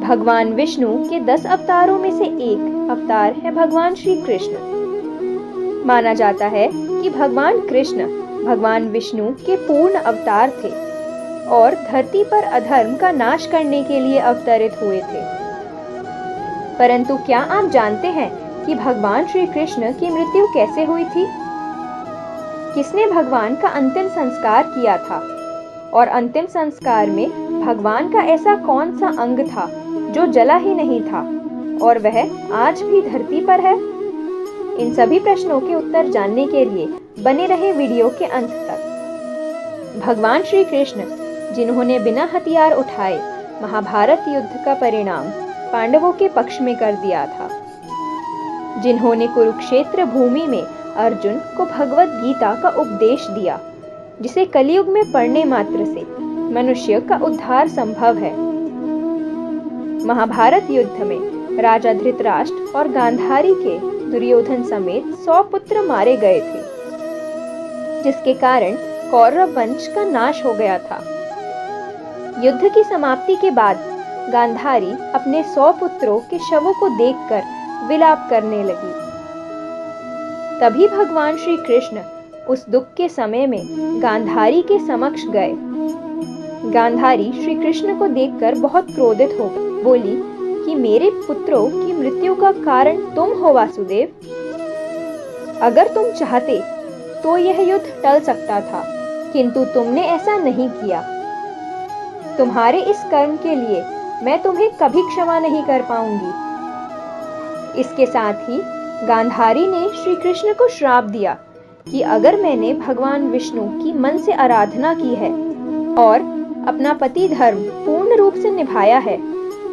भगवान विष्णु के 10 अवतारों में से एक अवतार है भगवान श्री कृष्ण। माना जाता है कि भगवान कृष्ण भगवान विष्णु के पूर्ण अवतार थे और धरती पर अधर्म का नाश करने के लिए अवतरित हुए थे। परंतु क्या आप जानते हैं कि भगवान श्री कृष्ण की मृत्यु कैसे हुई थी? किसने भगवान का अंतिम संस्कार किया था? और अंतिम संस्कार में भगवान का ऐसा कौन सा अंग था जो जला ही नहीं था और वह आज भी धरती पर है? इन सभी प्रश्नों के उत्तर जानने के लिए बने रहे वीडियो के अंत तक। भगवान श्री कृष्ण जिन्होंने बिना हथियार उठाए महाभारत युद्ध का परिणाम पांडवों के पक्ष में कर दिया था, जिन्होंने कुरुक्षेत्र भूमि में अर्जुन को भगवत गीता का उपदेश दिया, जिसे कलयुग में पढ़ने मात्र से मनुष्य का उद्धार संभव है। महाभारत युद्ध में राजा धृतराष्ट्र और गांधारी के दुर्योधन समेत 100 पुत्र मारे गए थे, जिसके कारण कौरव वंश का नाश हो गया था। युद्ध की समाप्ति के बाद गांधारी अपने 100 पुत्रों के शवों को देखकर विलाप करने लगी। तभी भगवान श्री कृष्ण उस दुख के समय में गांधारी के समक्ष गए। गांधारी श्री कृष्ण को देखकर बहुत क्रोधित हो गई, बोली कि मेरे पुत्रों की मृत्यु का कारण तुम हो वासुदेव। अगर तुम चाहते तो यह युद्ध टल सकता था, किंतु तुमने ऐसा नहीं किया। तुम्हारे इस कर्म के लिए मैं तुम्हें कभी क्षमा नहीं कर पाऊंगी। इसके साथ ही गांधारी ने श्री कृष्ण को श्राप दिया कि अगर मैंने भगवान विष्णु की मन से आराधना की है और अपना पति धर्म पूर्ण रूप से निभाया है,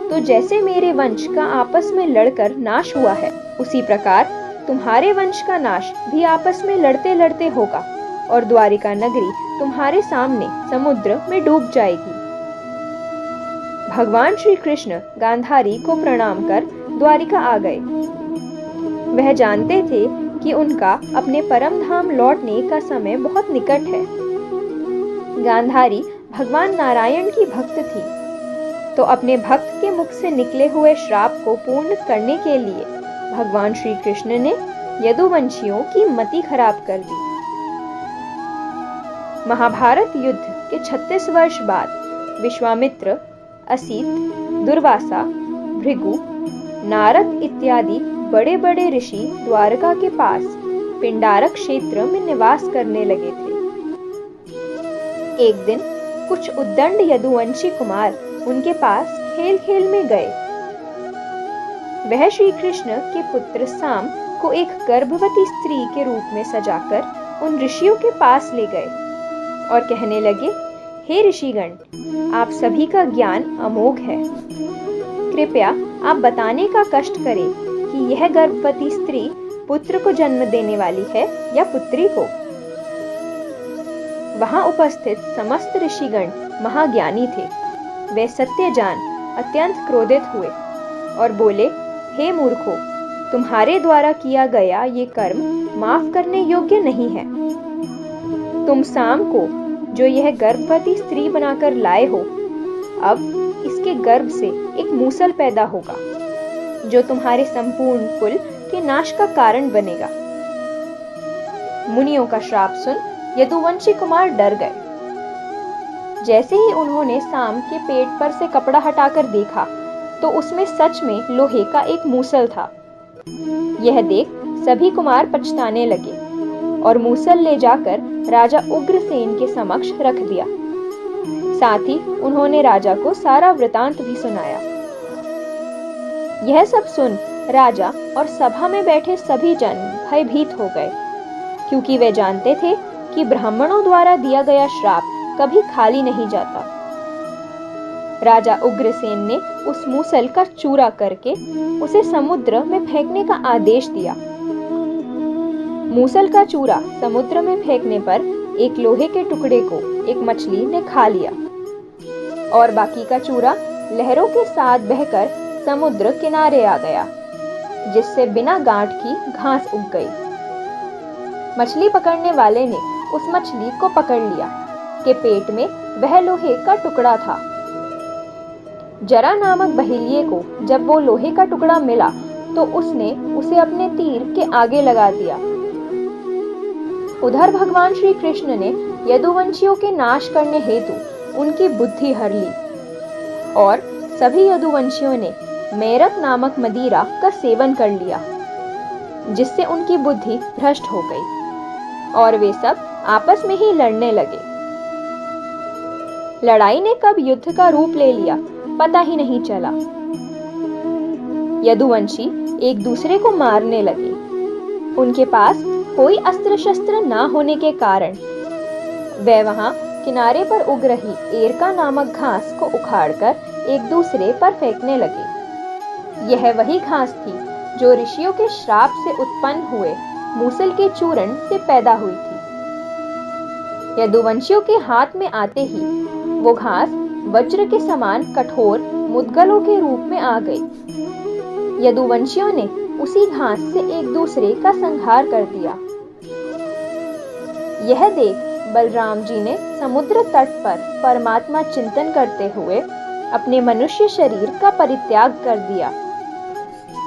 तो जैसे मेरे वंश का आपस में लड़कर नाश हुआ है, उसी प्रकार तुम्हारे वंश का नाश भी आपस में लड़ते लड़ते होगा और द्वारिका नगरी तुम्हारे सामने समुद्र में डूब जाएगी। भगवान श्री कृष्ण गांधारी को प्रणाम कर द्वारिका आ गए। वह जानते थे कि उनका अपने परम धाम लौटने का समय बहुत निकट है। गांधारी भगवान नारायण की भक्त थी, तो अपने भक्त के मुख से निकले हुए श्राप को पूर्ण करने के लिए भगवान श्री कृष्ण ने यदुवंशियों की मति खराब कर दी। महाभारत युद्ध के 36 वर्ष बाद विश्वामित्र, असित, दुर्वासा, भृगु, नारद इत्यादि बड़े बड़े ऋषि द्वारका के पास पिंडारक क्षेत्र में निवास करने लगे थे। एक दिन कुछ उद्दंड यदुवंशी कुमार उनके पास खेल खेल में गए। वह श्री कृष्ण के पुत्र साम को एक गर्भवती स्त्री के रूप में सजाकर उन ऋषियों के पास ले गए और कहने लगे, हे ऋषिगण, आप सभी का ज्ञान अमोघ है। कृपया आप बताने का कष्ट करें कि यह गर्भवती स्त्री पुत्र को जन्म देने वाली है या पुत्री को। वहां उपस्थित समस्त ऋषिगण महाज्ञानी थे। वे सत्य जान अत्यंत क्रोधित हुए और बोले, हे मूर्खों, तुम्हारे द्वारा किया गया ये कर्म माफ करने योग्य नहीं है। तुम साम को जो यह गर्भवती स्त्री बनाकर लाए हो, अब इसके गर्भ से एक मूसल पैदा होगा जो तुम्हारे संपूर्ण कुल के नाश का कारण बनेगा। मुनियों का श्राप सुन यदुवंशी कुमार डर गए। जैसे ही उन्होंने साम के पेट पर से कपड़ा हटाकर देखा तो उसमें सच में लोहे का एक मूसल था। यह देख सभी कुमार पछताने लगे और मूसल ले जाकर राजा उग्रसेन के समक्ष रख दिया। साथ ही उन्होंने राजा को सारा वृतांत भी सुनाया। यह सब सुन राजा और सभा में बैठे सभी जन भयभीत हो गए, क्योंकि वे जानते थे कि ब्राह्मणों द्वारा दिया गया श्राप कभी खाली नहीं जाता। राजा उग्रसेन ने उस मूसल का चूरा करके उसे समुद्र में फेंकने का आदेश दिया। मूसल का चूरा समुद्र में फेंकने पर एक लोहे के टुकड़े को एक मछली ने खा लिया और बाकी का चूरा लहरों के साथ बहकर समुद्र किनारे आ गया, जिससे बिना गांठ की घास उग गई। मछली पकड़ने वाले ने उस मछली को पकड़ लिया कि पेट में वह लोहे का टुकड़ा था। जरा नामक बहेलिये को जब वो लोहे का टुकड़ा मिला तो उसने उसे अपने तीर के आगे लगा दिया। उधर भगवान श्री कृष्ण ने यदुवंशियों के नाश करने हेतु उनकी बुद्धि हर ली और सभी यदुवंशियों ने मेरक नामक मदिरा का सेवन कर लिया, जिससे उनकी बुद्धि भ्रष्ट हो गई और वे सब आपस में ही लड़ने लगे। लड़ाई ने कब युद्ध का रूप ले लिया पता ही नहीं चला। यदुवंशी एक दूसरे को मारने लगे। उनके पास कोई अस्त्र शस्त्र न होने के कारण वे वहां किनारे पर उग रही एरका नामक घास को उखाड़कर एक दूसरे पर फेंकने लगे। यह वही घास थी जो ऋषियों के श्राप से उत्पन्न हुए मूसल के चूर्ण से पैदा हुई थी। यदुवंशियों के हाथ में आते ही वो घास वज्र के समान कठोर मुद्गलों के रूप में आ गई। यदुवंशियों ने उसी घास से एक दूसरे का संहार कर दिया। यह देख बलराम जी ने समुद्र तट पर परमात्मा चिंतन करते हुए अपने मनुष्य शरीर का परित्याग कर दिया।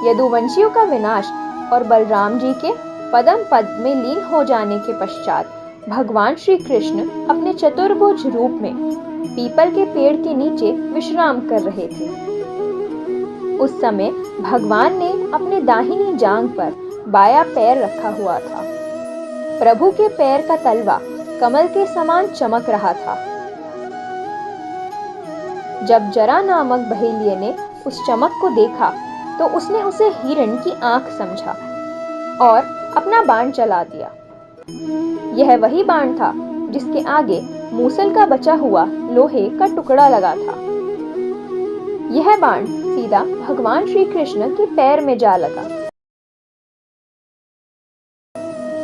यदुवंशियों का विनाश और बलराम जी के पदम पद में लीन हो जाने के पश्चात भगवान श्री कृष्ण अपने चतुर्भुज रूप में पीपल के पेड़ के नीचे विश्राम कर रहे थे। उस समय भगवान ने अपने दाहिनी जांघ पर बायां पैर रखा हुआ था। प्रभु के पैर का तलवा कमल के समान चमक रहा था। जब जरा नामक बहेलिये ने उस चमक को देखा तो उसने उसे हिरण की आंख समझा और अपना बाण चला दिया। यह वही बाण था जिसके आगे मूसल का बचा हुआ लोहे का टुकड़ा लगा था। यह बाण सीधा भगवान श्री कृष्ण के पैर में जा लगा।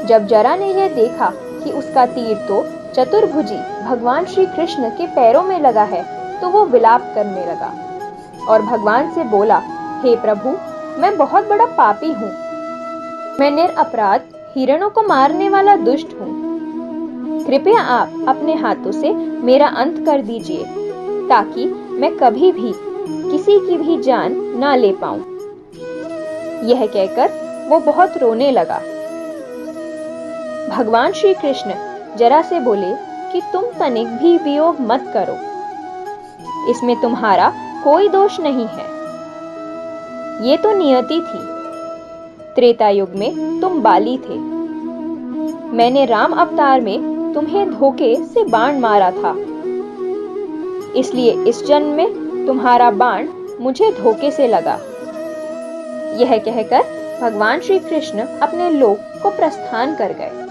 जब जरा ने यह देखा कि उसका तीर तो चतुर्भुजी भगवान श्री कृष्ण के पैरों में लगा है तो वो विलाप करने लगा और भगवान से बोला, हे प्रभु, मैं बहुत बड़ा पापी हूँ। मैं निरपराध हिरणों को मारने वाला दुष्ट हूँ। कृपया आप अपने हाथों से मेरा अंत कर दीजिए ताकि मैं कभी भी किसी की भी जान ना ले पाऊं। यह कहकर वो बहुत रोने लगा। भगवान श्री कृष्ण जरा से बोले कि तुम तनिक भी वियोग मत करो, इसमें तुम्हारा कोई दोष नहीं है। ये तो नियति थी। त्रेता युग में तुम बाली थे। मैंने राम अवतार में तुम्हें धोखे से बाण मारा था, इसलिए इस जन्म में तुम्हारा बाण मुझे धोखे से लगा। यह कहकर भगवान श्री कृष्ण अपने लोक को प्रस्थान कर गए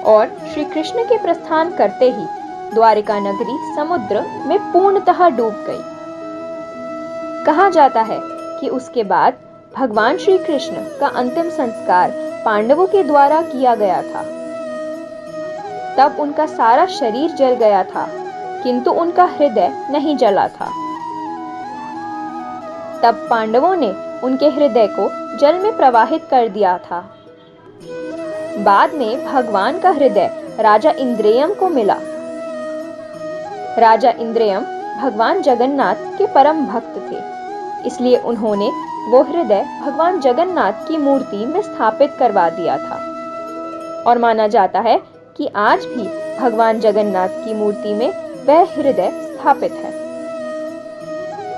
और श्री कृष्ण के प्रस्थान करते ही द्वारिका नगरी समुद्र में पूर्णतः डूब गई। कहा जाता है कि उसके बाद भगवान श्री कृष्ण का अंतिम संस्कार पांडवों के द्वारा किया गया था। तब उनका सारा शरीर जल गया था, किंतु उनका हृदय नहीं जला था। तब पांडवों ने उनके हृदय को जल में प्रवाहित कर दिया था। बाद में भगवान का हृदय राजा इंद्रियम को मिला। राजा इंद्रियम भगवान जगन्नाथ के परम भक्त थे, इसलिए उन्होंने वो हृदय भगवान जगन्नाथ की मूर्ति में स्थापित करवा दिया था और माना जाता है कि आज भी भगवान जगन्नाथ की मूर्ति में वह हृदय स्थापित है।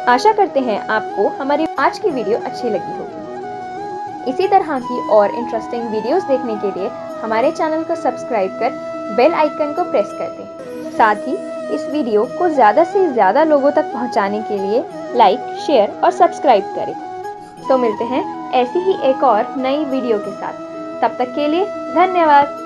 आशा करते हैं आपको हमारी आज की वीडियो अच्छी लगी होगी। इसी तरह की और इंटरेस्टिंग वीडियोस देखने के लिए हमारे चैनल को सब्सक्राइब कर बेल आइकन को प्रेस कर दें। साथ ही इस वीडियो को ज़्यादा से ज़्यादा लोगों तक पहुंचाने के लिए लाइक, शेयर और सब्सक्राइब करें। तो मिलते हैं ऐसी ही एक और नई वीडियो के साथ। तब तक के लिए धन्यवाद।